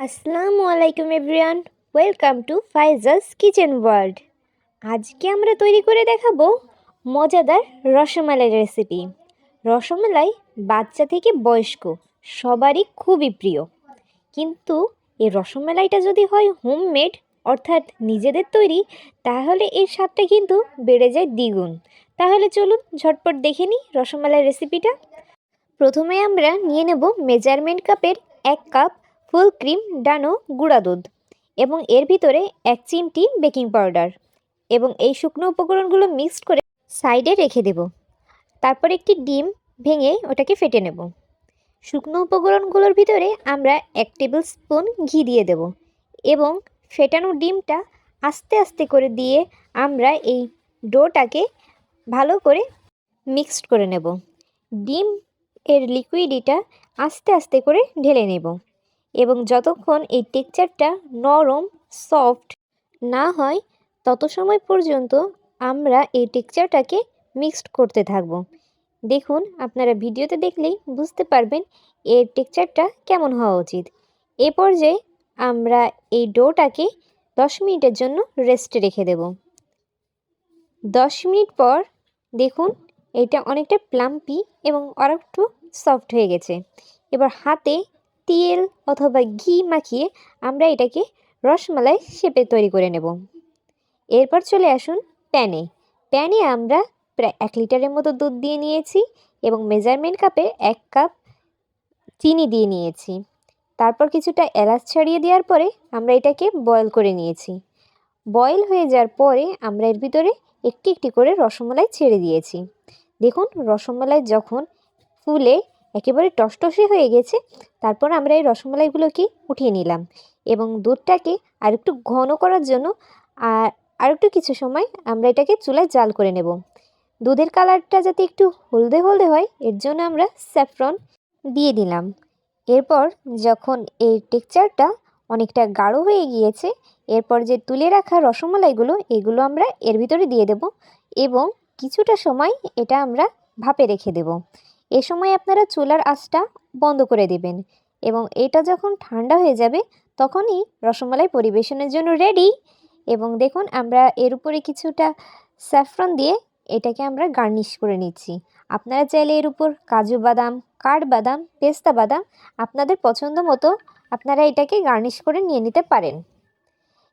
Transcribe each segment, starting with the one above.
আসসালামু আলাইকুম everyone, welcome to Faiza's kitchen world. আজকে আমরা তৈরি করে দেখাবো মজাদার রসমালাই রেসিপি। রসমালাই বাচ্চা থেকে বয়স্ক সবারই খুবই প্রিয়, কিন্তু এই রসমালাইটা যদি হয় হোমমেড অর্থাৎ নিজেদের তৈরি, তাহলে এর স্বাদটা কিন্তু বেড়ে যায় দ্বিগুণ। তাহলে চলুন ঝটপট দেখে নিই রসমালাই রেসিপিটা। প্রথমে আমরা নিয়ে নেব মেজারমেন্ট কাপের 1 কাপ ফুল ক্রিম ডানো গুঁড়া দুধ এবং এর ভিতরে 1 চিমটি বেকিং পাউডার এবং এই শুকনো উপকরণগুলো মিক্সড করে সাইডে রেখে দেব। তারপর একটি ডিম ভেঙে ওটাকে ফেটে নেব। শুকনো উপকরণগুলোর ভিতরে আমরা 1 টেবিল স্পুন ঘি দিয়ে দেব এবং ফেটানো ডিমটা আস্তে আস্তে করে দিয়ে আমরা এই ডোটাকে ভালো করে মিক্সড করে নেব। ডিম এর লিকুইডটা আস্তে আস্তে করে ঢেলে নেব এবং যতক্ষণ এই টেক্সচারটা নরম সফট না হয় তত সময় পর্যন্ত আমরা এই টেক্সচারটাকে মিক্সড করতে থাকব। দেখুন, আপনারা ভিডিওতে দেখলেই বুঝতে পারবেন এর টেক্সচারটা কেমন হওয়া উচিত। এ পর্যায়ে আমরা এই ডোটাকে 10 মিনিটের জন্য রেস্টে রেখে দেব। 10 মিনিট পর দেখুন, এটা অনেকটা প্লাম্পি এবং আরেকটু সফট হয়ে গেছে। এবার হাতে তেল অথবা ঘি মাখিয়ে আমরা এটাকে রসমালাই শেপে তৈরি করে নেব। এরপর চলে আসুন প্যানে আমরা প্রায় 1 লিটারের মতো দুধ দিয়ে নিয়েছি এবং মেজারমেন্ট কাপে 1 কাপ চিনি দিয়ে নিয়েছি। তারপর কিছুটা এলাচ ছড়িয়ে দেওয়ার পরে আমরা এটাকে বয়েল করে নিয়েছি। বয়েল হয়ে যাওয়ার পরে আমরা এর ভিতরে একটি একটি করে রসমালাই ছেড়ে দিয়েছি। দেখুন, রসমালাই যখন ফুলে একেবারে টসটসে হয়ে গেছে, তারপর আমরা এই রসমালাইগুলোকে উঠিয়ে নিলাম এবং দুধটাকে আরেকটু ঘন করার জন্য আরেকটু কিছু সময় আমরা এটাকে চুলায় জাল করে নেব। দুধের কালারটা যাতে একটু হলদে হলদে হয়, এর জন্য আমরা স্যাফরন দিয়ে দিলাম। এরপর যখন এই টেক্সচারটা অনেকটা গাঢ় হয়ে গিয়েছে, এরপর যে তুলে রাখা রসমালাইগুলো এগুলো আমরা এর ভিতরে দিয়ে দেব এবং কিছুটা সময় এটা আমরা ভাপে রেখে দেব। এ সময় আপনারা চুলার আঁচটা বন্ধ করে দেবেন এবং এটা যখন ঠান্ডা হয়ে যাবে তখনই রসমালাই পরিবেশনের জন্য রেডি। এবং দেখুন, আমরা এর উপরে কিছুটা স্যাফরন দিয়ে এটাকে আমরা গার্নিশ করে নিচ্ছি। আপনারা চাইলে এর উপর কাজু বাদাম, কাঠবাদাম, পেস্তা বাদাম আপনাদের পছন্দ মতো আপনারা এটাকে গার্নিশ করে নিয়ে নিতে পারেন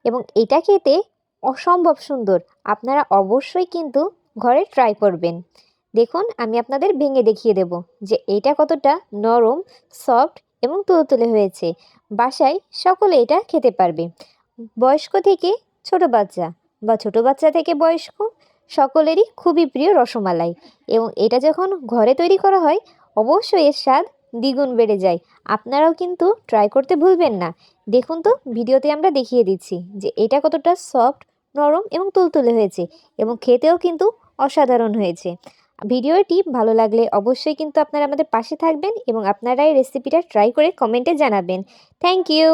এবং এটা খেতে অসম্ভব সুন্দর। আপনারা অবশ্যই কিন্তু ঘরে ট্রাই করবেন। দেখুন, আমি আপনাদের ভেঙে দেখিয়ে দেব যে এটা কতটা নরম, সফট এবং তুলতুলে হয়েছে। বাসায় সকলে এটা খেতে পারবে, বয়স্ক থেকে ছোট বাচ্চা বা ছোট বাচ্চা থেকে বয়স্ক সকলেরই খুবই প্রিয় রসমালাই। এবং এটা যখন ঘরে তৈরি করা হয় অবশ্যই এর স্বাদ দ্বিগুণ বেড়ে যায়। আপনারাও কিন্তু ট্রাই করতে ভুলবেন না। দেখুন তো, ভিডিওতে আমরা দেখিয়ে দিচ্ছি যে এটা কতটা সফট, নরম এবং তুলতুলে হয়েছে এবং খেতেও কিন্তু অসাধারণ হয়েছে। ভিডিওটি ভালো লাগলে অবশ্যই কিন্তু আপনারা আমাদের পাশে থাকবেন এবং আপনারা এই রেসিপিটা ট্রাই করে কমেন্টে জানাবেন। Thank you.